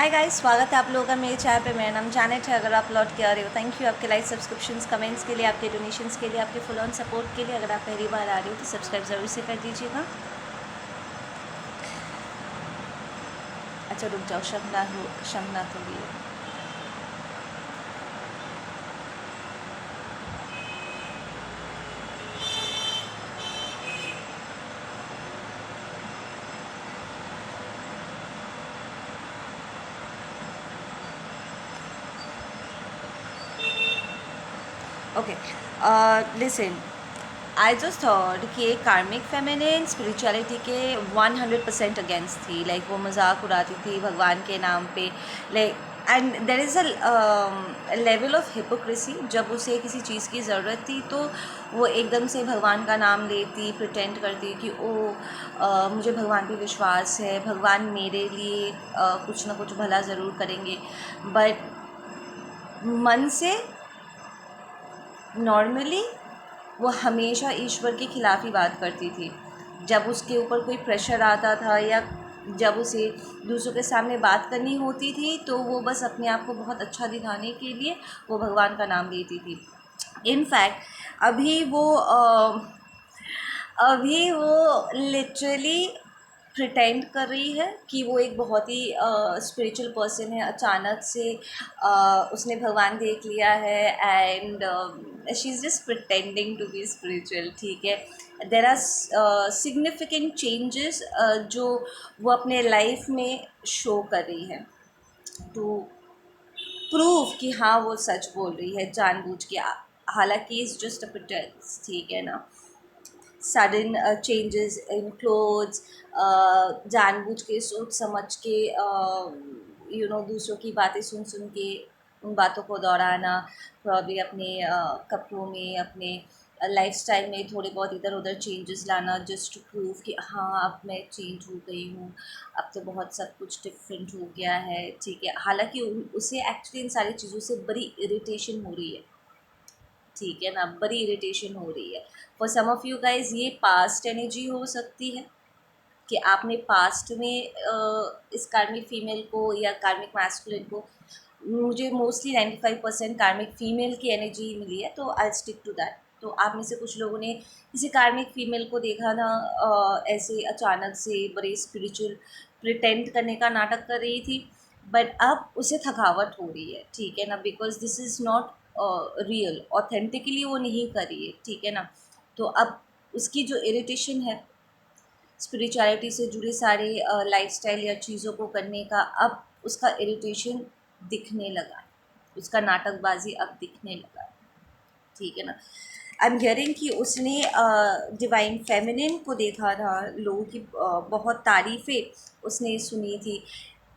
Hi guys, स्वागत है आप लोगों का मेरे चैनल पे। मेरा नाम जानेट है। अगर आप लौट के आ रहे हो, थैंक यू आपके लाइक, सब्सक्रिप्शंस, कमेंट्स के लिए, आपके डोनेशंस के लिए, आपके फुल ऑन सपोर्ट के लिए। अगर आप पहली बार आ रहे हो तो सब्सक्राइब ज़रूर से कर दीजिएगा। अच्छा रुक जाओ, शमना थोड़ी है। Okay, listen, I just thought कि एक कार्मिक फेमिनिन स्पिरिचुअलिटी के 100% अगेंस्ट थी। लाइक वो मजाक उड़ाती थी भगवान के नाम पे। Like and there is a level of hypocrisy. जब उसे किसी चीज़ की ज़रूरत थी तो वो एकदम से भगवान का नाम लेती, प्रिटेंड करती कि मुझे भगवान पे विश्वास है, भगवान मेरे लिए कुछ ना कुछ भला ज़रूर करेंगे। बट मन से नॉर्मली वो हमेशा ईश्वर के खिलाफ ही बात करती थी। जब उसके ऊपर कोई प्रेशर आता था या जब उसे दूसरों के सामने बात करनी होती थी तो वो बस अपने आप को बहुत अच्छा दिखाने के लिए वो भगवान का नाम लेती थी। इनफैक्ट अभी वो लिटरली प्रिटेंड कर रही है कि वो एक बहुत ही स्पिरिचुअल पर्सन है। अचानक से उसने भगवान देख लिया है and she is just pretending to be spiritual. ठीक है, देर आर सिग्निफिकेंट चेंजेस जो वो अपने लाइफ में शो कर रही है टू प्रूव कि हाँ वो सच बोल रही है जानबूझ के। हालांकि इज़ जस्ट अ प्रिटेंस, ठीक है ना। सडन चेंजेस इन क्लोथ्स, जानबूझ के सोच समझ के दूसरों की बातें सुन सुन के उन बातों को दोहराना, प्रॉब्ली अपने कपड़ों में, अपने लाइफस्टाइल में थोड़े बहुत इधर उधर चेंजेस लाना जस्ट टू प्रूव कि हाँ अब मैं चेंज हो गई हूँ, अब तो बहुत सब कुछ डिफरेंट हो गया है। ठीक है, हालांकि उसे एक्चुअली इन सारी चीज़ों से बड़ी इरिटेशन हो रही है। ठीक है ना, बड़ी इरिटेशन हो रही है। For some of you guys ये पास्ट एनर्जी हो सकती है कि आपने पास्ट में इस कार्मिक फीमेल को या कार्मिक मैस्कुलिन को, मुझे मोस्टली 95% कार्मिक फीमेल की एनर्जी मिली है तो आई स्टिक टू दैट। तो आप में से कुछ लोगों ने किसी कार्मिक फीमेल को देखा ना, ऐसे अचानक से बड़े स्पिरिचुअल प्रिटेंड करने का नाटक कर रही थी। बट अब उसे थकावट हो रही है, ठीक है ना, because this is not real, authentically वो नहीं कर रही है। ठीक है ना, तो अब उसकी जो इरिटेशन है स्पिरिचुअलिटी से जुड़े सारे लाइफस्टाइल या चीज़ों को करने का, अब उसका इरिटेशन दिखने लगा है, उसका नाटकबाजी अब दिखने लगा है। ठीक है ना, आई एम हियरिंग कि उसने डिवाइन फेमिनिन को देखा था, लोगों की बहुत तारीफ़ें उसने सुनी थी।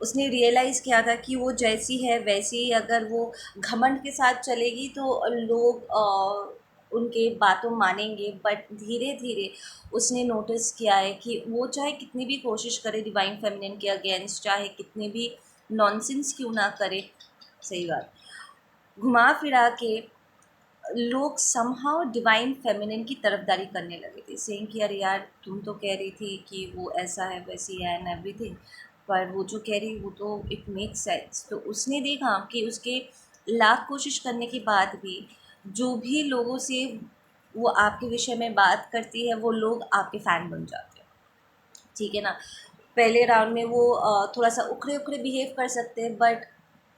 उसने रियलाइज़ किया था कि वो जैसी है वैसी ही अगर वो घमंड के साथ चलेगी तो लोग उनके बातों मानेंगे। बट धीरे धीरे उसने नोटिस किया है कि वो चाहे कितनी भी कोशिश करे डिवाइन फेमिनिन के अगेंस्ट, चाहे कितनी भी नॉनसेंस क्यों ना करे, सही बात, घुमा फिरा के लोग समहाउ डिवाइन फेमिनिन की तरफदारी करने लगे थे, सेइंग कि अरे यार तुम तो कह रही थी कि वो ऐसा है वैसी है एंड एवरीथिंग, पर वो जो कह रही वो तो इट मेक सेंस। तो उसने देखा कि उसके लाख कोशिश करने के बाद भी जो भी लोगों से वो आपके विषय में बात करती है वो लोग आपके फ़ैन बन जाते हैं। ठीक है ना, पहले राउंड में वो थोड़ा सा उखड़े उखड़े बिहेव कर सकते हैं, बट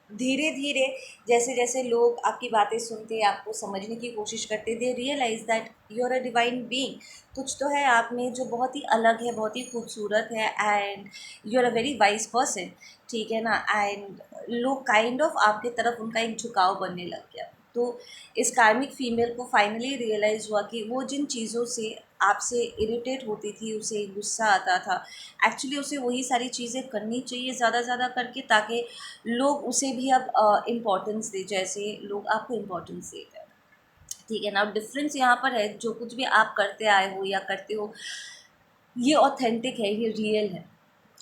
धीरे धीरे जैसे जैसे लोग आपकी बातें सुनते, आपको समझने की कोशिश करते, they realize that you are a divine being. कुछ तो है आप में जो बहुत ही अलग है, बहुत ही खूबसूरत है and you are a very wise person. ठीक है ना, एंड लोग काइंड ऑफ आपके तरफ उनका एक झुकाव बनने लग गया। तो इस कार्मिक फीमेल को फाइनली रियलाइज़ हुआ कि वो जिन चीज़ों से आपसे इरिटेट होती थी, उसे गुस्सा आता था, एक्चुअली उसे वही सारी चीज़ें करनी चाहिए ज़्यादा ज़्यादा करके, ताकि लोग उसे भी अब इम्पोर्टेंस दे जैसे लोग आपको इम्पोर्टेंस देते हैं। ठीक है ना, डिफरेंस यहाँ पर है, जो कुछ भी आप करते आए हो या करते हो ये ऑथेंटिक है, ये रियल है।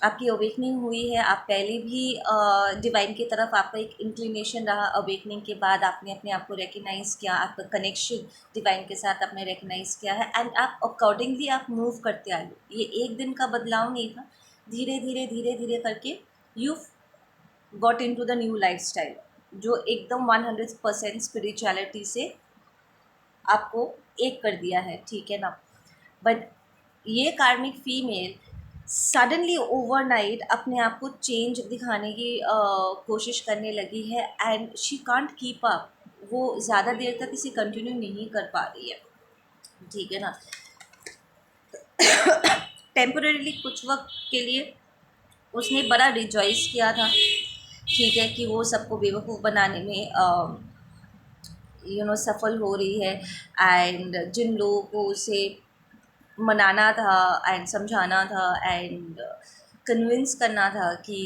आपकी अवेकनिंग हुई है, आप पहले भी डिवाइन की तरफ आपका एक इंक्लिनेशन रहा, अवेकनिंग के बाद आपने अपने आप को रिकग्नाइज़ किया, आपका कनेक्शन डिवाइन के साथ आपने रिकग्नाइज़ किया है एंड आप अकॉर्डिंगली आप मूव करते आए हो। ये एक दिन का बदलाव नहीं था, धीरे धीरे करके you got in to the new life style, जो एकदम 100% स्पिरिचुअलिटी से आपको एक कर दिया है, ठीक है ना। बट ये कार्मिक फीमेल सडनली ओवरनाइट अपने आप को चेंज दिखाने की कोशिश करने लगी है, and she can't keep up. वो ज़्यादा देर तक इसे कंटिन्यू नहीं कर पा रही है, ठीक है ना। टेम्पोरेली कुछ वक्त के लिए उसने बड़ा रिजॉइस किया था, ठीक है, कि वो सबको बेवकूफ़ बनाने में सफल हो रही है, एंड जिन लोगों को उसे मनाना था एंड समझाना था एंड कन्विंस करना था कि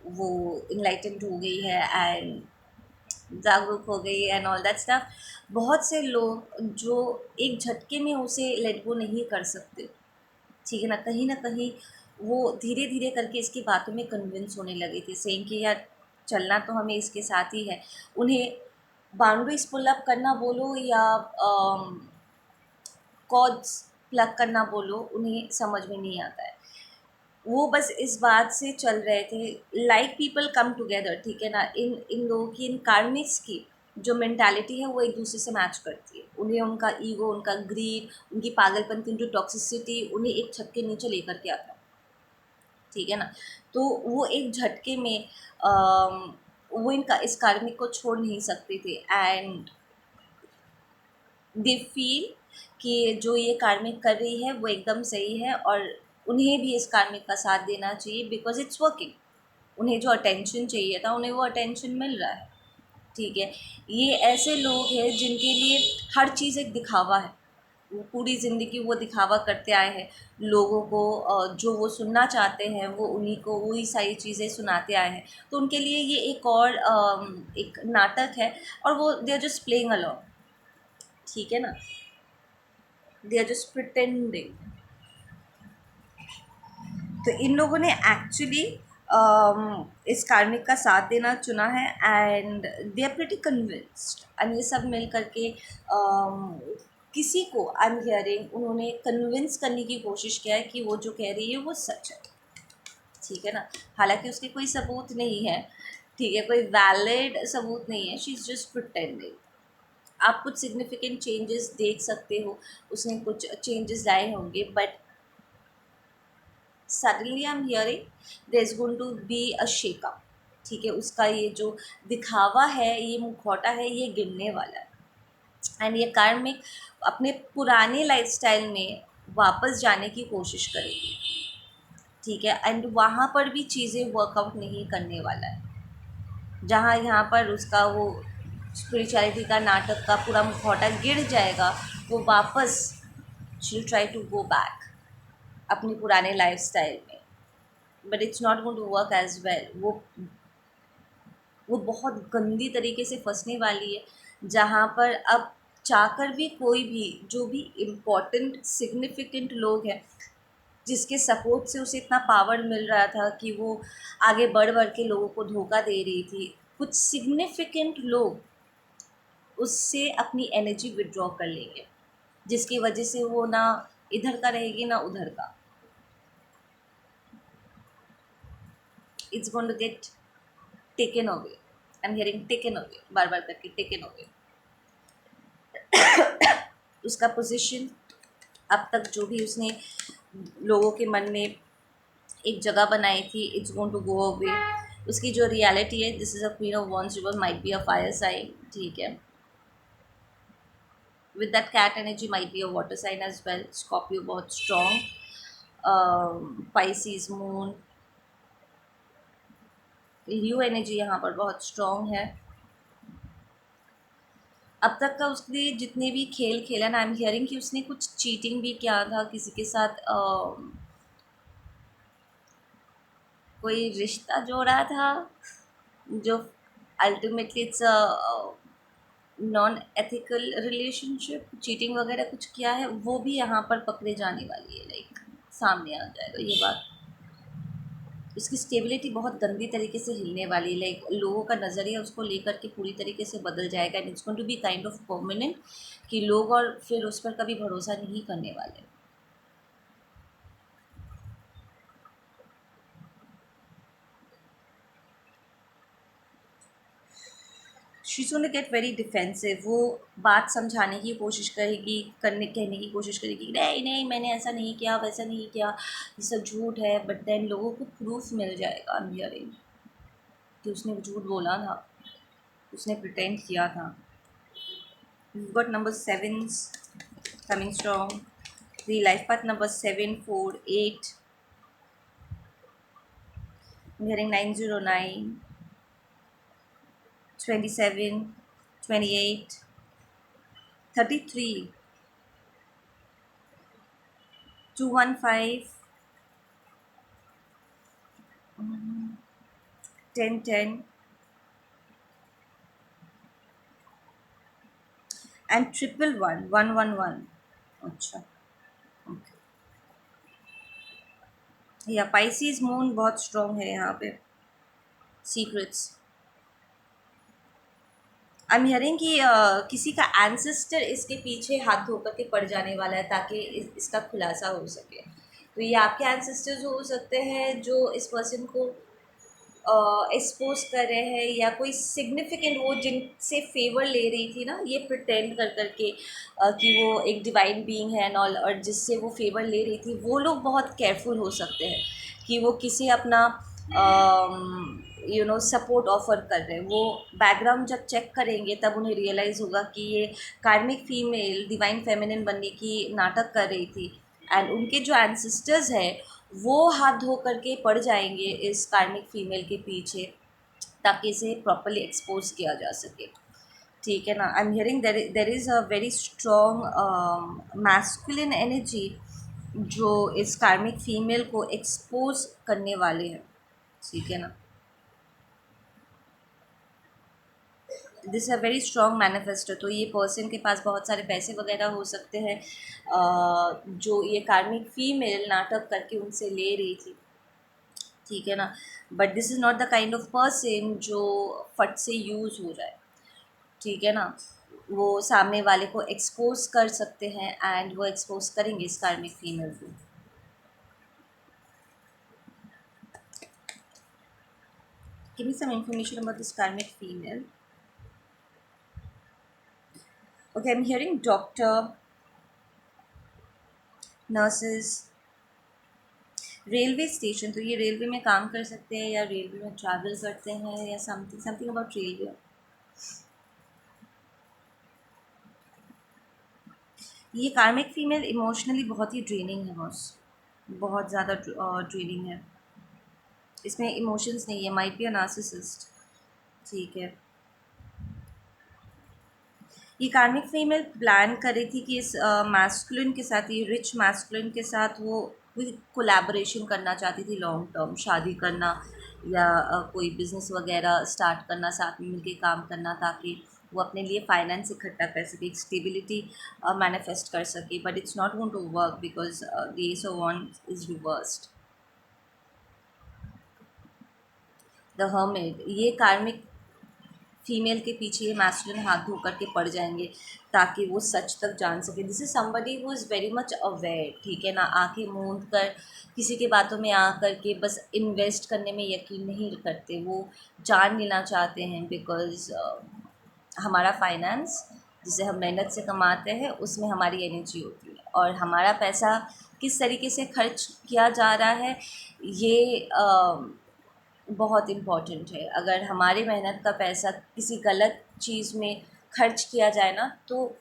वो इनलाइटेंड हो गई है एंड जागरूक हो गई एंड ऑल दैट स्टफ, बहुत से लोग जो एक झटके में उसे लेट गो नहीं कर सकते, ठीक है ना कहीं वो धीरे धीरे करके इसकी बातों में कन्विंस होने लगे थे, सेइंग कि यार चलना तो हमें इसके साथ ही है। उन्हें बाउंड्रीज पुल अप करना बोलो या कॉर्ड्स प्लग करना बोलो, उन्हें समझ में नहीं आता है। वो बस इस बात से चल रहे थे, लाइक पीपल कम टुगेदर, ठीक है ना। इन इन लोगों की, इन कार्मिक्स की जो मेंटालिटी है वो एक दूसरे से मैच करती है। उन्हें उनका ईगो, उनका ग्रीड, उनकी पागलपन की जो टॉक्सिसिटी उन्हें एक छत के नीचे लेकर के आता है, ठीक है ना। तो वो एक झटके में वो इनका इस कार्मिक को छोड़ नहीं सकते थे, एंड दे फील कि जो ये कार्मिक कर रही है वो एकदम सही है, और उन्हें भी इस कार्मिक का साथ देना चाहिए बिकॉज इट्स वर्किंग। उन्हें जो अटेंशन चाहिए था उन्हें वो अटेंशन मिल रहा है, ठीक है। ये ऐसे लोग हैं जिनके लिए हर चीज़ एक दिखावा है। वो पूरी ज़िंदगी वो दिखावा करते आए हैं लोगों को, जो वो सुनना चाहते हैं वो उन्हीं को वही सारी चीज़ें सुनाते आए हैं। तो उनके लिए ये एक और एक नाटक है, और वो they are just playing along, ठीक है ना। They are just pretending. तो इन लोगों ने एक्चुअली इस कार्मिक का साथ देना चुना है, and they are pretty convinced, and ये सब मिल करके किसी को आई एम हियरिंग उन्होंने कन्विंस करने की कोशिश किया है कि वो जो कह रही है वो सच है, ठीक है ना। हालांकि उसके कोई सबूत नहीं है, ठीक है, कोई वैलिड सबूत नहीं है, शी इज़ जस्ट प्रिटेंडिंग। आप कुछ सिग्निफिकेंट चेंजेस देख सकते हो, उसने कुछ चेंजेस लाए होंगे, but suddenly I am hearing there is going to be a shakeup, ठीक है। उसका ये जो दिखावा है, ये मुखौटा है, ये गिरने वाला है, एंड ये कार्मिक अपने पुराने लाइफस्टाइल में वापस जाने की कोशिश करेगी, ठीक है। एंड वहाँ पर भी चीज़ें वर्कआउट नहीं करने वाला है, जहाँ यहाँ पर उसका वो स्पिरिचुअलिटी का नाटक का पूरा मुखौटा गिर जाएगा, वो वापस she try to go back अपनी पुराने लाइफस्टाइल में, but it's not going to work as well. वो बहुत गंदी तरीके से फंसने वाली है, जहाँ पर अब चाहकर भी कोई भी, जो भी इम्पोर्टेंट सिग्निफिकेंट लोग हैं जिसके सपोर्ट से उसे इतना पावर मिल रहा था कि वो आगे बढ़ बढ़ के लोगों को धोखा दे रही थी, कुछ सिग्निफिकेंट लोग उससे अपनी एनर्जी विड्रॉ कर लेंगे, जिसकी वजह से वो ना इधर का रहेगी ना उधर का। It's going to get taken away, I am hearing taken away, बार बार करके टेकन अवे। उसका पोजीशन अब तक जो भी उसने लोगों के मन में एक जगह बनाई थी, it's going to go away. उसकी जो रियलिटी है, this is a queen of wands, river might be a fire sign, ठीक है। With that cat energy might be a water sign as well. Scorpio बहुत strong, Pisces moon, Leo energy यहाँ पर बहुत strong है। अब तक का उसने जितने भी खेल खेला ना, आई एम हियरिंग कि उसने कुछ चीटिंग भी किया था किसी के साथ, कोई रिश्ता जोड़ा था जो ultimately it's non ethical relationship, cheating वगैरह कुछ किया है, वो भी यहाँ पर पकड़े जाने वाली है, लाइक सामने आ जाएगा ये बात। उसकी स्टेबिलिटी बहुत गंदी तरीके से हिलने वाली है, लाइक लोगों का नज़रिया उसको लेकर के पूरी तरीके से बदल जाएगा, and it's going to be kind of permanent, कि लोग और फिर उस पर कभी भरोसा नहीं करने वाले। She is gonna get very defensive. वो बात समझाने की कोशिश करेगी, कहने की कोशिश करेगी, नहीं नहीं मैंने ऐसा नहीं किया, वैसा नहीं किया, ये सब झूठ है। बट देन लोगों को प्रूफ मिल जाएगा आई एम हियरिंग कि उसने झूठ बोला था, उसने प्रिटेंड किया था। We've got number sevens coming strong. The life path number 7, 4, 8. I'm hearing 909, 27, 28, 33, 215, 10, 10, and triple one, 111. अच्छा, ओके। या पाइसिस मून बहुत स्ट्रॉन्ग है यहाँ पे। सीक्रेट्स आई एम हियरिंग कि किसी का एंसेस्टर इसके पीछे हाथ धो करके पड़ जाने वाला है ताकि इसका खुलासा हो सके। तो ये आपके एंसेस्टर्स हो सकते हैं जो इस पर्सन को एक्सपोज कर रहे हैं, या कोई सिग्निफिकेंट वो जिनसे फेवर ले रही थी ना, ये प्रिटेंड कर करके कि वो एक डिवाइन बीइंग है एंड ऑल, और जिससे वो फेवर ले रही थी, वो लोग बहुत केयरफुल हो सकते हैं कि वो किसी अपना सपोर्ट ऑफर कर रहे हैं। वो बैकग्राउंड जब चेक करेंगे तब उन्हें रियलाइज़ होगा कि ये कार्मिक फीमेल डिवाइन फेमिनिन बनने की नाटक कर रही थी, एंड उनके जो एंसेस्टर्स है वो हाथ धो करके पड़ जाएंगे इस कार्मिक फीमेल के पीछे ताकि इसे प्रॉपरली एक्सपोज किया जा सके। ठीक है ना। आई am hearing there is a very strong masculine energy जो इस कार्मिक फीमेल को एक्सपोज करने वाले हैं। ठीक है ना। This a very strong manifesto. तो ये पर्सन के पास बहुत सारे पैसे वगैरह हो सकते हैं जो ये कार्मिक फीमेल नाटक करके उनसे ले रही थी। ठीक है ना। But this is not the kind of person जो फट से यूज़ हो जाए। ठीक है ना। वो सामने वाले को एक्सपोज कर सकते हैं एंड वो एक्सपोज करेंगे इस कार्मिक फीमेल को। Give me some information about this karmic female. Okay, I am hearing doctor, nurses, railway station. तो ये रेलवे में काम कर सकते हैं या रेलवे में ट्रैवल करते हैं या समथिंग समथिंग अबाउट रेलवे। ये कार्मिक फीमेल इमोशनली बहुत ही ड्रेनिंग है बॉस, बहुत ज़्यादा ड्रेनिंग है। इसमें इमोशंस नहीं है, माइट बी अ नार्सिसिस्ट। ठीक है। ये कार्मिक फीमेल प्लान कर रही थी कि इस मैस्कुलिन के साथ, ये रिच मैस्कुलिन के साथ वो कोलैबोरेशन करना चाहती थी, लॉन्ग टर्म शादी करना या कोई बिज़नेस वगैरह स्टार्ट करना, साथ में मिलके काम करना, ताकि वो अपने लिए फाइनेंस इकट्ठा कर सके, एक स्टेबिलिटी मैनिफेस्ट कर सके। But it's not going to work because the ace of wands is reversed. The hermit, ये कार्मिक फीमेल के पीछे ये मैस्कुलिन हाथ धो करके पड़ जाएंगे ताकि वो सच तक जान सके। This is somebody who is very much aware. ठीक है ना। आंखें मूंद कर किसी के बातों में आ कर के बस इन्वेस्ट करने में यकीन नहीं करते, वो जान लेना चाहते हैं। बिकॉज हमारा फाइनेंस जिसे हम मेहनत से कमाते हैं उसमें हमारी एनर्जी होती है, और हमारा पैसा किस तरीके से खर्च किया जा रहा है ये बहुत इम्पॉर्टेंट है। अगर हमारी मेहनत का पैसा किसी गलत चीज़ में खर्च किया जाए ना, तो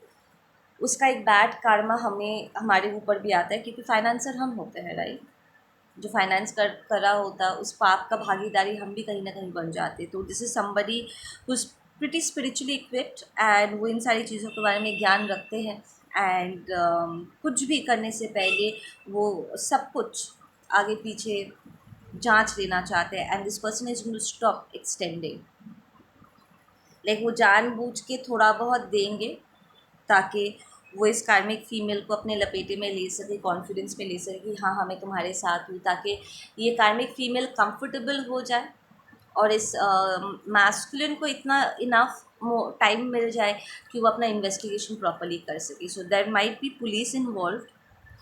उसका एक बैड कार्मा हमें हमारे ऊपर भी आता है, क्योंकि फाइनेंसर हम होते हैं, राइट। जो फाइनेंस कर रहा होता है उस पाप का भागीदारी हम भी कहीं ना कहीं बन जाते। तो this is somebody who is pretty spiritually equipped, and वो इन सारी चीज़ों के बारे में ज्ञान रखते हैं। एंड कुछ भी करने से पहले वो सब कुछ आगे पीछे जांच लेना चाहते हैं। And this person is going to stop extending, like वो जानबूझ के थोड़ा बहुत देंगे ताकि वो इस कार्मिक फीमेल को अपने लपेटे में ले सके, कॉन्फिडेंस में ले सके कि हाँ हमें तुम्हारे साथ हूँ, ताकि ये कार्मिक फीमेल कंफर्टेबल हो जाए और इस मैस्कुलिन को इतना इनफ टाइम मिल जाए कि वो अपना इन्वेस्टिगेशन प्रॉपरली कर सके। So there might be police involve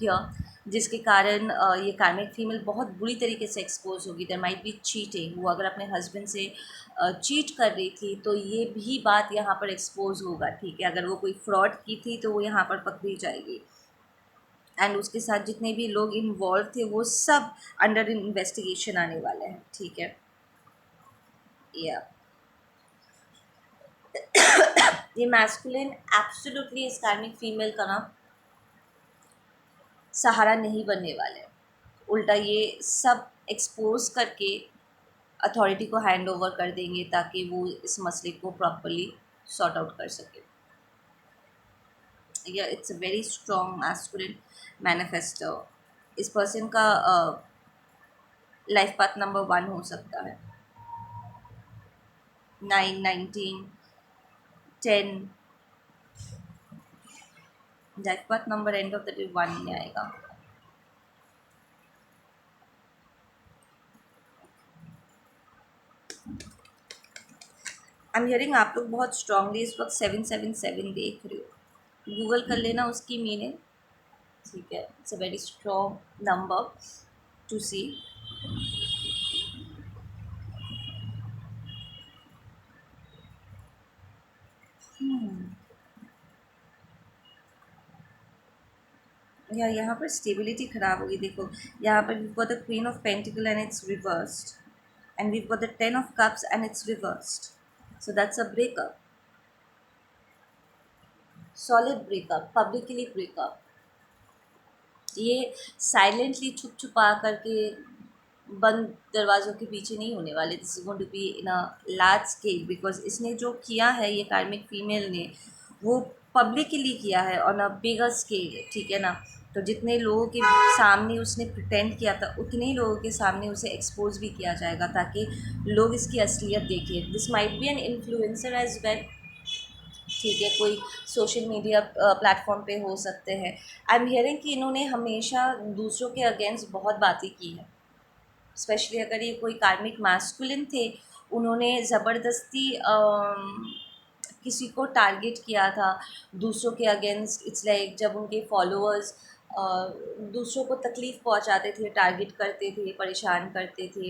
here, जिसके कारण ये कार्मिक फीमेल बहुत बुरी तरीके से एक्सपोज होगी। देयर माइट बी चीटिंग, वो अगर अपने हस्बैंड से चीट कर रही थी तो ये भी बात यहाँ पर एक्सपोज होगा, ठीक है। अगर वो कोई फ्रॉड की थी तो वो यहाँ पर पकड़ी जाएगी। एंड उसके साथ जितने भी लोग इन्वॉल्व थे वो सब अंडर इन्वेस्टिगेशन आने वाले हैं, ठीक है। या ये मैस्कुलिन एब्सोल्युटली इस कार्मिक फीमेल का ना सहारा नहीं बनने वाले, उल्टा ये सब एक्सपोज करके अथॉरिटी को हैंड ओवर कर देंगे ताकि वो इस मसले को प्रॉपरली सॉर्ट आउट कर सके। या it's a very strong masculine manifesto. इस पर्सन का लाइफ पाथ नंबर 1 हो सकता है, 9, 19, 10। Life path number end of the day 1 में आएगा। आई एम हियरिंग आप लोग बहुत स्ट्रांगली इस वक्त 777 देख रहे हो, गूगल कर लेना उसकी मीनिंग, ठीक है। It's a very strong number to see. या यहाँ पर स्टेबिलिटी ख़राब होगी। देखो यहाँ पर we got the queen of pentacles and it's reversed, and we got the 10 of cups and it's reversed, so that's a breakup, solid breakup, publicly breakup. ये silently छुप छुपा करके बंद दरवाज़ों के पीछे नहीं होने वाले। This is going to be in a large scale, because इसने जो किया है ये कार्मिक फीमेल ने वो पब्लिकली किया है ऑन अ बिगर स्केल, ठीक है ना। तो जितने लोगों के सामने उसने प्रिटेंड किया था उतने ही लोगों के सामने उसे एक्सपोज भी किया जाएगा ताकि लोग इसकी असलियत देखें। This might be an influencer as well, ठीक है, कोई सोशल मीडिया प्लेटफॉर्म पे हो सकते हैं। आई एम हियरिंग कि इन्होंने हमेशा दूसरों के अगेंस्ट बहुत बातें की हैं, स्पेशली अगर ये कोई कार्मिक मैस्कुलिन थे, उन्होंने ज़बरदस्ती किसी को टारगेट किया था दूसरों के अगेंस्ट। इट्स लाइक जब उनके फॉलोअर्स दूसरों को तकलीफ़ पहुंचाते थे, टारगेट करते थे, परेशान करते थे,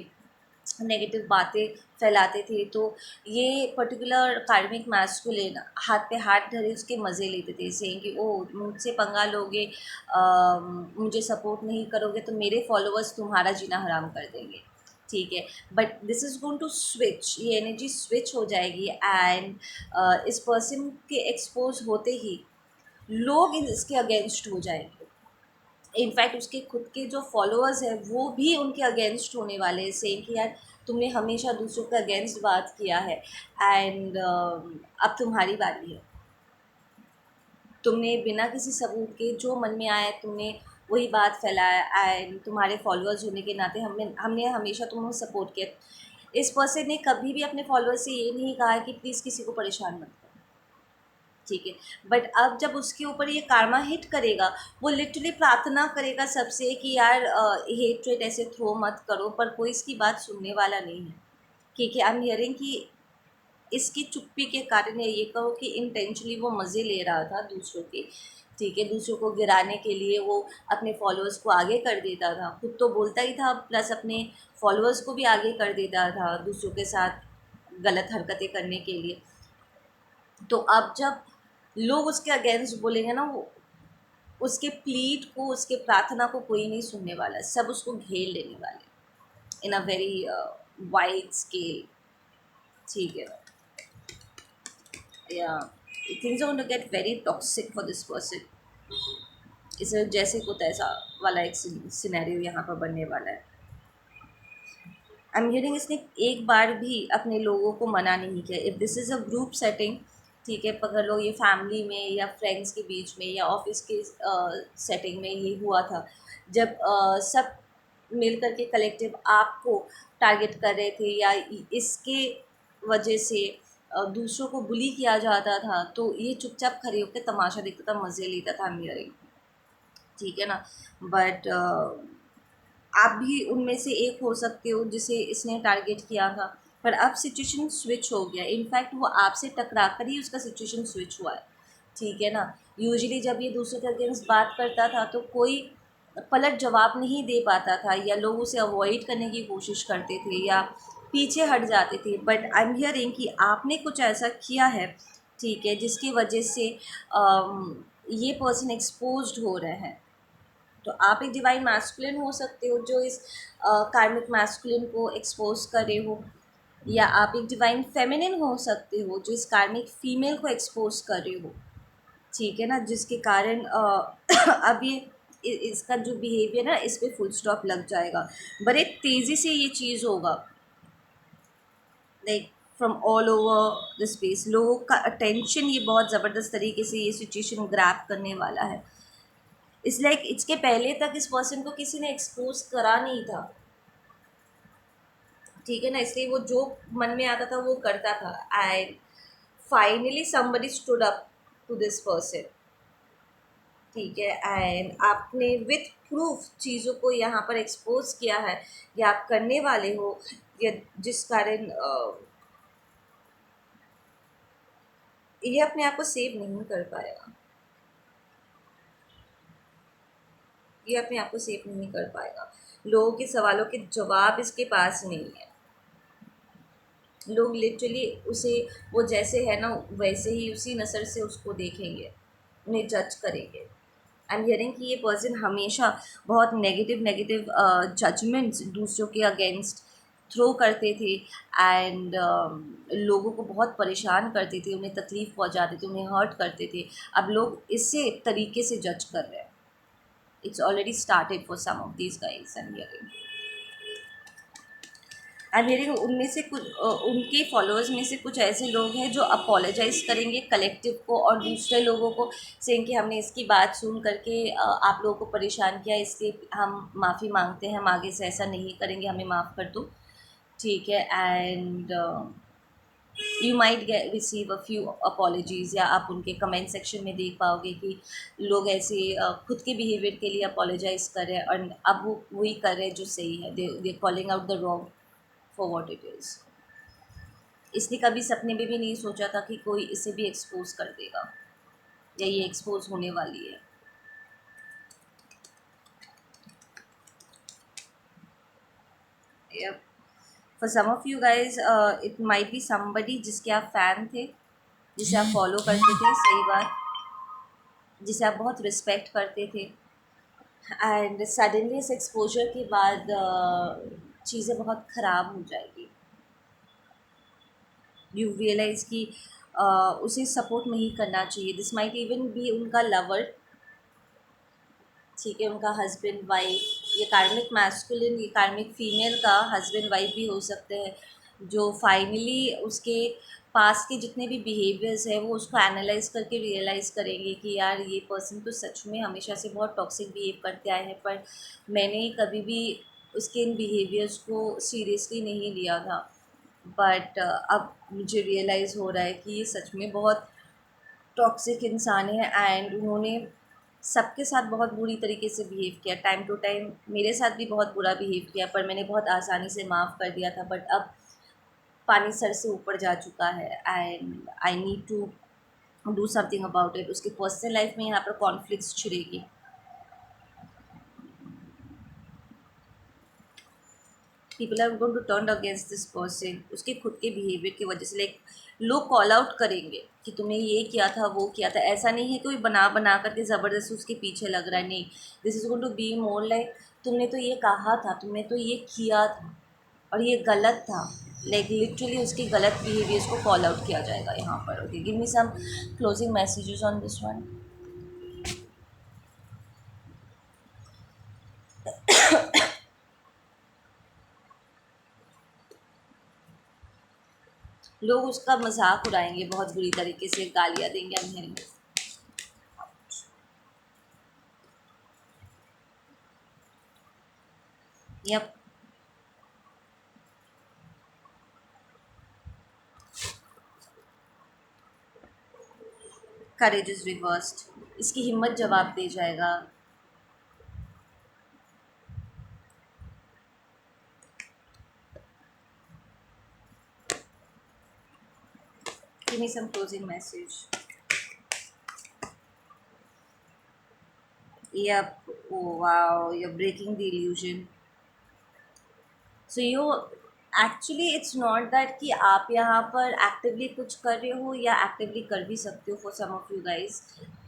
नेगेटिव बातें फैलाते थे, तो ये पर्टिकुलर कार्मिक मैस्कुलिन हाथ पे हाथ धरे उसके मज़े लेते थे, सेइंग कि ओ मुझसे पंगा लोगे, मुझे सपोर्ट नहीं करोगे तो मेरे फॉलोअर्स तुम्हारा जीना हराम कर देंगे, ठीक है। But this is going to switch, ये एनर्जी स्विच हो जाएगी एंड इस पर्सन के एक्सपोज होते ही लोग इसके अगेंस्ट हो जाएंगे। इनफैक्ट उसके खुद के जो फॉलोअर्स हैं वो भी उनके अगेंस्ट होने वाले हैं, सेम कि यार तुमने हमेशा दूसरों के अगेंस्ट बात किया है एंड अब तुम्हारी बारी है। तुमने बिना किसी सबूत के जो मन में आया तुमने वही बात फैलाया एंड तुम्हारे फॉलोअर्स होने के नाते हमने हमने हमेशा तुम्हें सपोर्ट किया। इस पर्सन ने कभी भी अपने फॉलोअर्स से ये नहीं कहा कि प्लीज़ किसी को परेशान मत करो, ठीक है। बट अब जब उसके ऊपर ये कार्मा हिट करेगा वो लिटरली प्रार्थना करेगा सबसे कि यार हेट्रेट ऐसे थ्रो मत करो, पर कोई इसकी बात सुनने वाला नहीं है, क्योंकि आई एम हियरिंग कि इसकी चुप्पी के कारण, या ये कहो कि इंटेंशनली वो मज़े ले रहा था दूसरों के, ठीक है, दूसरों को गिराने के लिए वो अपने फॉलोअर्स को आगे कर देता था, खुद तो बोलता ही था प्लस अपने फॉलोअर्स को भी आगे कर देता था दूसरों के साथ गलत हरकतें करने के लिए। तो अब जब लोग उसके अगेंस्ट बोलेंगे ना, वो उसके प्लीट को, उसके प्रार्थना को कोई नहीं सुनने वाला, सब उसको घेर लेने वाले in a very wide scale, ठीक है। या things are going to get very toxic for this person. इसे जैसे को तैसा वाला एक सिनेरियो यहाँ पर बनने वाला है। आई एम हियरिंग इसने एक बार भी अपने लोगों को मना नहीं किया। If this is a group setting, ठीक है, पकड़ लो ये फैमिली में या फ्रेंड्स के बीच में या ऑफिस के सेटिंग में ये हुआ था, जब सब मिल करके कलेक्टिव आपको टारगेट कर रहे थे या इसके वजह से दूसरों को बुली किया जाता था, तो ये चुपचाप खड़े होकर तमाशा देखता था, मज़े लेता था मियरिंग, ठीक है ना। बट आप भी उनमें से एक हो सकते हो जिसे इसने टारगेट किया था, पर अब सिचुएशन स्विच हो गया। इनफैक्ट वो आपसे टकरा कर ही उसका सिचुएशन स्विच हुआ है, ठीक है ना। यूजुअली जब ये दूसरों के अगेंस्ट बात करता था तो कोई पलट जवाब नहीं दे पाता था, या लोग उसे अवॉइड करने की कोशिश करते थे या पीछे हट जाते थे। बट आई एम हियरिंग कि आपने कुछ ऐसा किया है, ठीक है, जिसकी वजह से ये पर्सन एक्सपोज्ड हो रहे हैं। तो आप एक डिवाइन मैस्कुलिन हो सकते हो जो इस कार्मिक मैस्कुलिन को एक्सपोज करे हो, या आप एक डिवाइन फेमिनिन हो सकते हो जो इस कार्मिक फीमेल को एक्सपोज कर रहे हो, ठीक है ना, जिसके कारण अब ये इसका जो बिहेवियर है ना, इस पे फुल स्टॉप लग जाएगा। बड़े तेज़ी से ये चीज़ होगा, like from all over the space. लोगों का अटेंशन ये बहुत ज़बरदस्त तरीके से ये सिचुएशन ग्रैब करने वाला है। इस लाइक इसके पहले तक इस पर्सन को किसी ने एक्सपोज करा नहीं था, ठीक है ना, इसलिए वो जो मन में आता था वो करता था। And finally somebody stood up to this person, ठीक है, एंड आपने विथ प्रूफ चीज़ों को यहाँ पर एक्सपोज किया है, या आप करने वाले हो, या जिस कारण ये अपने आप को सेव नहीं कर पाएगा, ये अपने आप को सेव नहीं कर पाएगा। लोगों के सवालों के जवाब इसके पास नहीं है। लोग लिटरली उसे वो जैसे है ना वैसे ही उसी नज़र से उसको देखेंगे, उन्हें जज करेंगे। आई एम हियरिंग कि ये पर्सन हमेशा बहुत नेगेटिव नेगेटिव जजमेंट्स दूसरों के अगेंस्ट थ्रो करते थे, एंड लोगों को बहुत परेशान करते थे, उन्हें तकलीफ़ पहुंचाते थे, उन्हें हर्ट करते थे। अब लोग इसे तरीके से जज कर रहे हैं। It's already started for some of these guys. I am hearing उनमें से कुछ उनके फॉलोअर्स में से कुछ ऐसे लोग हैं जो अपोलोजाइज़ करेंगे कलेक्टिव को और दूसरे लोगों को, सेम कि हमने इसकी बात सुन करके आप लोगों को परेशान किया, इसलिए हम माफ़ी मांगते हैं, हम आगे से ऐसा नहीं करेंगे, हमें माफ़ कर दो, ठीक है। And you might get receive a few apologies, या आप उनके कमेंट सेक्शन में देख पाओगे कि लोग ऐसे खुद के बिहेवियर के लिए अपोलोजाइज़ कर रहे हैं, और अब वो वही कर रहे हैं जो सही है। दे calling out the wrong for what it is. इसने कभी सपने में भी नहीं सोचा था कि कोई इसे भी एक्सपोज कर देगा, या ये एक्सपोज होने वाली है। For some of you guys it might be somebody जिसके आप फ़ैन थे, जिसे आप फॉलो करते थे, सही बात, जिसे आप बहुत रिस्पेक्ट करते थे, एंड सडनली इस एक्सपोजर के बाद चीज़ें बहुत ख़राब हो जाएगी। यू रियलाइज़ कि उसे सपोर्ट नहीं करना चाहिए। दिस माइट इवन बी उनका लवर, ठीक है, उनका हस्बैंड वाइफ, ये कार्मिक मैस्कुलिन, ये कार्मिक फीमेल का हस्बैंड वाइफ भी हो सकते हैं, जो फाइनली उसके पास के जितने भी बिहेवियर्स है वो उसको एनालाइज करके रियलाइज़ करेंगे कि यार ये पर्सन तो सच में हमेशा से बहुत टॉक्सिक बिहेव करते आए हैं, पर मैंने कभी भी उसके इन बिहेवियर्स को सीरियसली नहीं लिया था। बट अब मुझे रियलाइज़ हो रहा है कि ये सच में बहुत टॉक्सिक इंसान है, एंड उन्होंने सबके साथ बहुत बुरी तरीके से बिहेव किया। टाइम टू टाइम मेरे साथ भी बहुत बुरा बिहेव किया, पर मैंने बहुत आसानी से माफ़ कर दिया था। बट अब पानी सर से ऊपर जा चुका है, and I need to do something about it. उसकी पर्सनल लाइफ में यहाँ पर कॉन्फ्लिक्ट्स छिड़ेगी। People are going to turn against this person उसके खुद के बिहेवियर की वजह से। लाइक लोग कॉल आउट करेंगे कि तुमने ये किया था, वो किया था। ऐसा नहीं है कि कोई बना बना करके ज़बरदस्ती उसके पीछे लग रहा है, नहीं। This is going to be more like तुमने तो ये कहा था, तुमने तो ये किया था, और ये गलत था। लाइक लिटरली उसके गलत बिहेवियर्स को कॉल आउट किया जाएगा यहाँ पर। Okay, give me some closing messages on this one. लोग उसका मजाक उड़ाएंगे बहुत बुरी तरीके से, गालियाँ देंगे अंधेरे में। यप, करेज इज रिवर्स्ड, इसकी हिम्मत जवाब दे जाएगा। Give me some closing message. Yup, Oh wow, you're breaking the illusion. So you actually it's not that कि आप यहाँ पर एक्टिवली कुछ कर रहे हो या एक्टिवली कर भी सकते हो for some of you guys,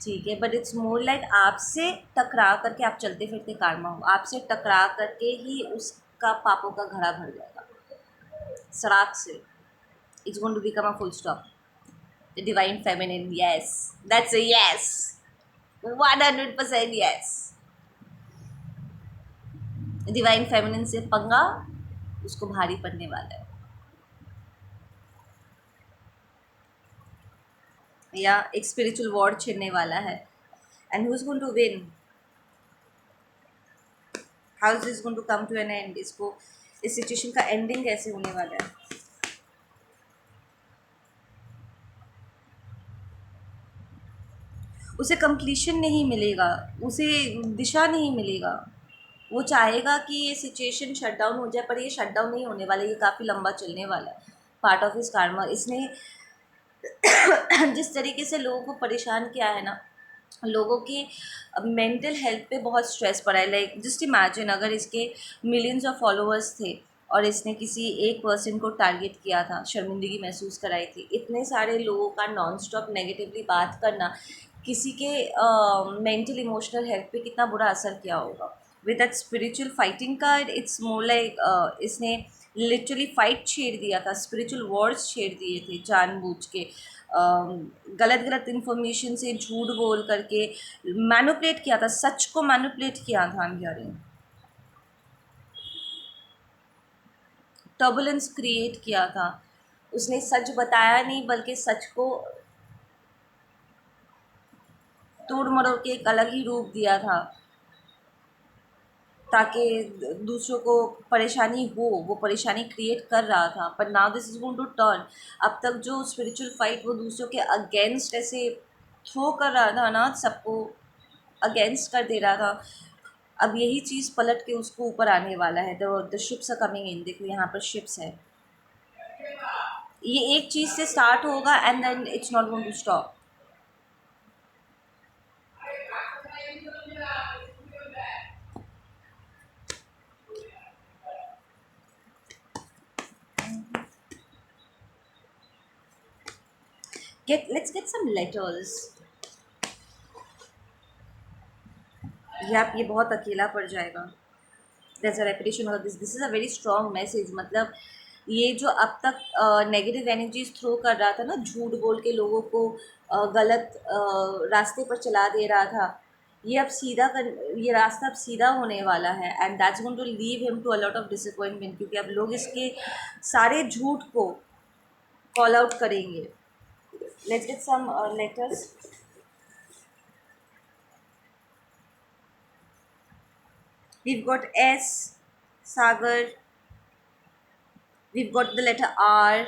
ठीक है, बट इट्स मोर लाइक आपसे टकरा करके आप चलते फिरते कारमा हो, आपसे टकरा करके ही उसका पापों का घड़ा भर जाएगा सराख से. It's going to become a full stop. The divine feminine, yes, that's a yes, 100% yes. Divine feminine से पंगा उसको भारी पड़ने वाला है, या एक स्पिरिचुअल वॉर छिड़ने वाला है. And who is going to win? How is this going to come to an end? इसको, इस सिचुएशन का एंडिंग कैसे होने वाला है? उसे कंप्लीशन नहीं मिलेगा, उसे दिशा नहीं मिलेगा. वो चाहेगा कि ये सिचुएशन शट डाउन हो जाए, पर ये शट डाउन नहीं होने वाला, ये काफ़ी लंबा चलने वाला है. Part of his Karma. इसने जिस तरीके से लोगों को परेशान किया है ना, लोगों की मेंटल हेल्थ पे बहुत स्ट्रेस पड़ा है. लाइक जस्ट इमेजिन, अगर इसके मिलियंस ऑफ फॉलोअर्स थे और इसने किसी एक पर्सन को टारगेट किया था, शर्मिंदगी महसूस कराई थी, इतने सारे लोगों का नॉन स्टॉप नेगेटिवली बात करना किसी के मेंटल इमोशनल हेल्थ पे कितना बुरा असर किया होगा. With that spiritual fighting card, it's more like इसने लिटरली फाइट छेड़ दिया था, स्पिरिचुअल वॉर्स छेड़ दिए थे जानबूझ के, गलत गलत इन्फॉर्मेशन से झूठ बोल करके मैनिपुलेट किया था, सच को मैनिपुलेट किया था. आई एम हियरिंग टर्बुलेंस क्रिएट किया था. उसने सच बताया नहीं, बल्कि सच को तोड़ मरोड़ के एक अलग ही रूप दिया था, ताकि दूसरों को परेशानी हो. वो परेशानी क्रिएट कर रहा था, पर now this is going to turn. अब तक जो स्पिरिचुअल फाइट वो दूसरों के अगेंस्ट ऐसे थ्रो कर रहा था ना, सबको अगेंस्ट कर दे रहा था, अब यही चीज़ पलट के उसको ऊपर आने वाला है. The ships are coming in. देखो यहाँ पर शिप्स है. ये एक चीज़ से स्टार्ट होगा and then it's not going to stop. Let's get some letters. ये बहुत अकेला पड़ जाएगा. there's a repetition of this is a very strong message. मतलब ये जो अब तक नेगेटिव एनर्जीज थ्रो कर रहा था ना, झूठ बोल के लोगों को गलत रास्ते पर चला दे रहा था, ये अब ये रास्ता अब सीधा होने वाला है. And that's going to leave him to a lot of disappointment, क्योंकि अब लोग इसके सारे झूठ को कॉल आउट करेंगे. Let's get some letters. we've got S, Sagar. We've got the letter R.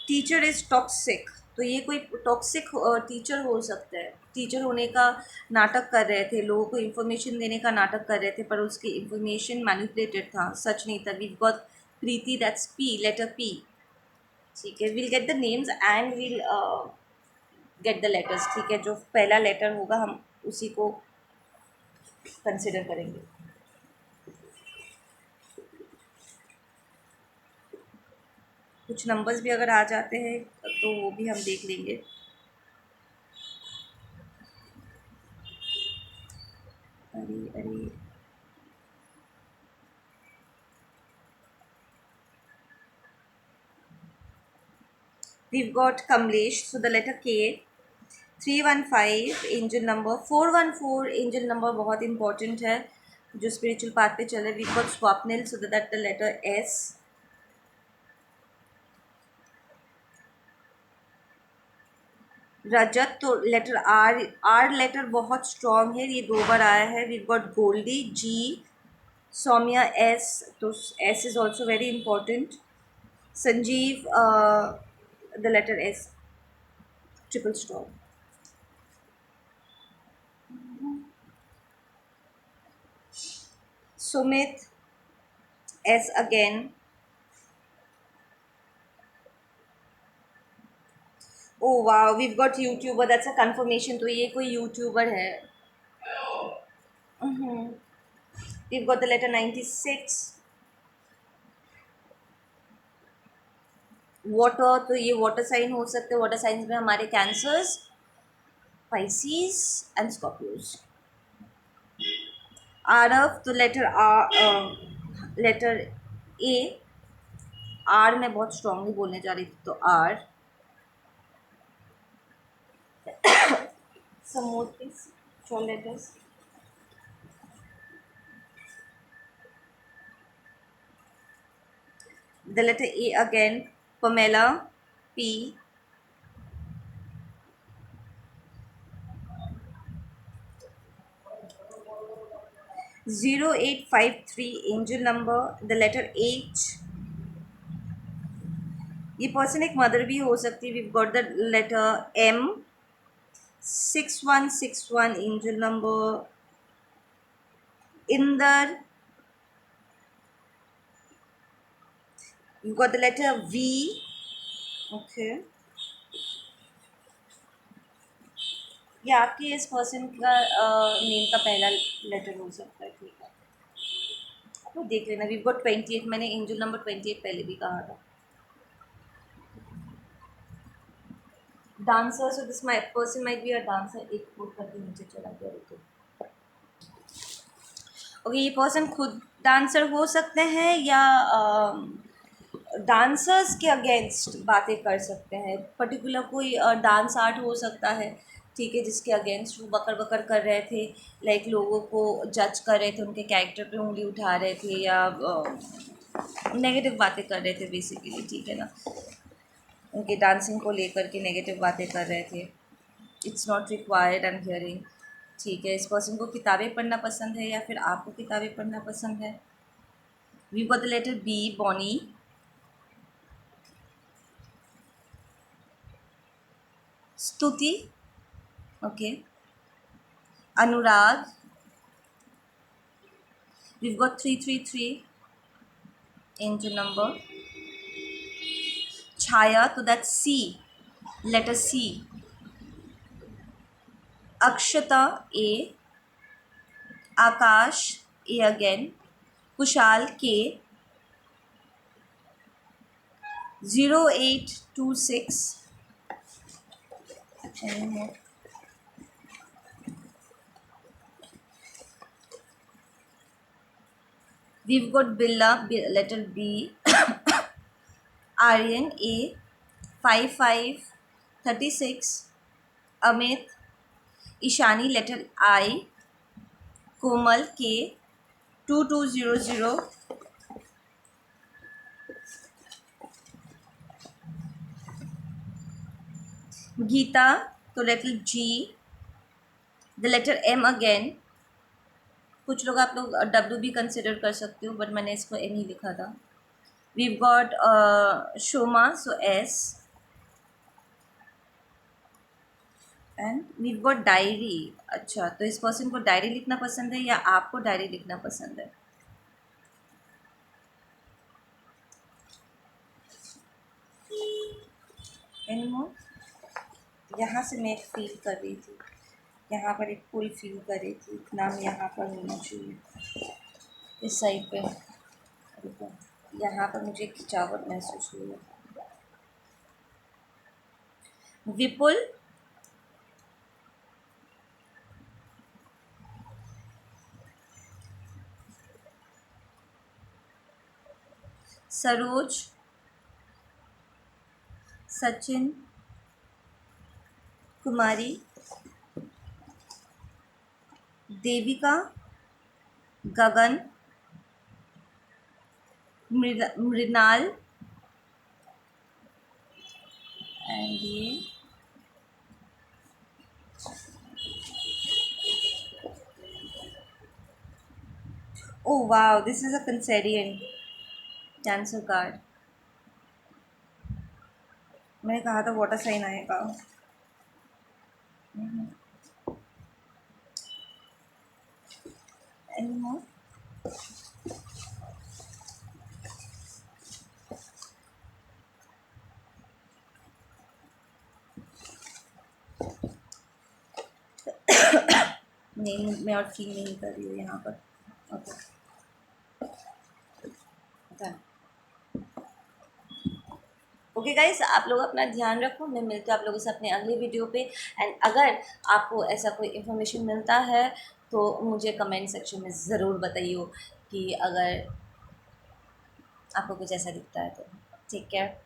Teacher is toxic. तो ये कोई टॉक्सिक टीचर हो सकता है. टीचर होने का नाटक कर रहे थे, लोगों को इन्फॉर्मेशन देने का नाटक कर रहे थे, पर उसकी इन्फॉर्मेशन मैनिपुलेटेड था, सच नहीं था. We got Preeti, that's P, letter P. ठीक है, will get the names and will get the letters. ठीक है, जो पहला लेटर होगा हम उसी को कंसिडर करेंगे. कुछ नंबर्स भी अगर आ जाते हैं तो वो भी हम देख लेंगे. अरे अरे, we've got Kamlesh, so the letter K. 315 angel number. 414 angel number बहुत इंपॉर्टेंट है जो स्पिरिचुअल पाथ पे चल रहे. We got Swapnil, so that the letter S. Rajat, तो लेटर आर. आर लेटर बहुत स्ट्रॉन्ग है, ये 2 बार आया है. We got Goldie, G. Saumya, S, तो S is also very important. Sanjeev, the letter S, triple strong. Sumit, S again. Oh वाह, we got YouTuber, that's a confirmation, तो ये कोई यूट्यूबर है। We got the letter 96। Water, तो ये वाटर साइन हो सकते हैं। वाटर साइंस में हमारे cancers, Pisces and Scorpios. Aarav, तो letter R, letter A. R मैं बहुत स्ट्रांगली बोलने जा रही थी, तो R. Some more please, 4 letters. The letter A again, Pamela, P. 0853 angel number, the letter H. ये पर्सन एक मदर भी हो सकती है। We got the letter M। 6161 angel number, Inder. You got the letter V. Okay. ये आपके इस person का नेम का पहला लेटर हो सकता है, ठीक है। आपको देख लेना। वी गॉट 28, मैंने एंजल नंबर 28 पहले भी कहा था। Dancer, so this my person might be a dancer. एक कोट करके नीचे चला गया, रुको। ओके, ये पर्सन खुद डांसर हो सकते हैं या डांसर्स के अगेंस्ट बातें कर सकते हैं। पर्टिकुलर कोई डांस आर्ट हो सकता है, ठीक है, जिसके अगेंस्ट वो बकर बकर कर रहे थे, लाइक लोगों को जज कर रहे थे, उनके कैरेक्टर पे उंगली उठा रहे थे, या नेगेटिव बातें कर रहे थे बेसिकली, ठीक है ना। उनके डांसिंग को लेकर के नेगेटिव बातें कर रहे थे। It's not required, I am hearing. ठीक है, इस पर्सन को किताबें पढ़ना पसंद है या फिर आपको किताबें पढ़ना पसंद है। We got the letter B, Bonnie. Stuti, okay. Anurag, we got 333 angel number. Chhaya, तो that's C, letter C. Akshata, A. Akash, A again. Kushal, K. 0826। We've got Billa, letter B. Aryan, A. 5536. Amit. Ishani, letter I. Komal, K. 2200. Geeta, तो letter G. The letter M again. कुछ लोग आप लोग W भी consider कर सकते हो, बट मैंने इसको M ही लिखा था। We've got Shoma, so S. And we've got diary. अच्छा, तो इस पर्सन को डायरी लिखना पसंद है या आपको डायरी लिखना पसंद है। एनीमोर। यहाँ से मैं एक फील कर रही थी, यहाँ पर एक पुल फील कर रही थी, नाम यहाँ पर होना चाहिए, इस साइड पे। रुको, यहाँ पर मुझे खिंचावट महसूस हुई है। विपुल, सरोज, सचिन, कुमारी, देविका, गगन, मृणाल, एंड ये oh wow, this is a Cancerian cancer card. मैंने कहा था वाटर साइन आएगा। Anymore? नहीं, मैं और फील नहीं कर रही हूँ यहाँ पर। Okay, done. ओके गाइस, आप लोग अपना ध्यान रखो, मैं मिलती हूँ आप लोगों से अपने अगले वीडियो पे। एंड अगर आपको ऐसा कोई इन्फॉर्मेशन मिलता है तो मुझे कमेंट सेक्शन में ज़रूर बताइए कि अगर आपको कुछ ऐसा दिखता है तो। Take care.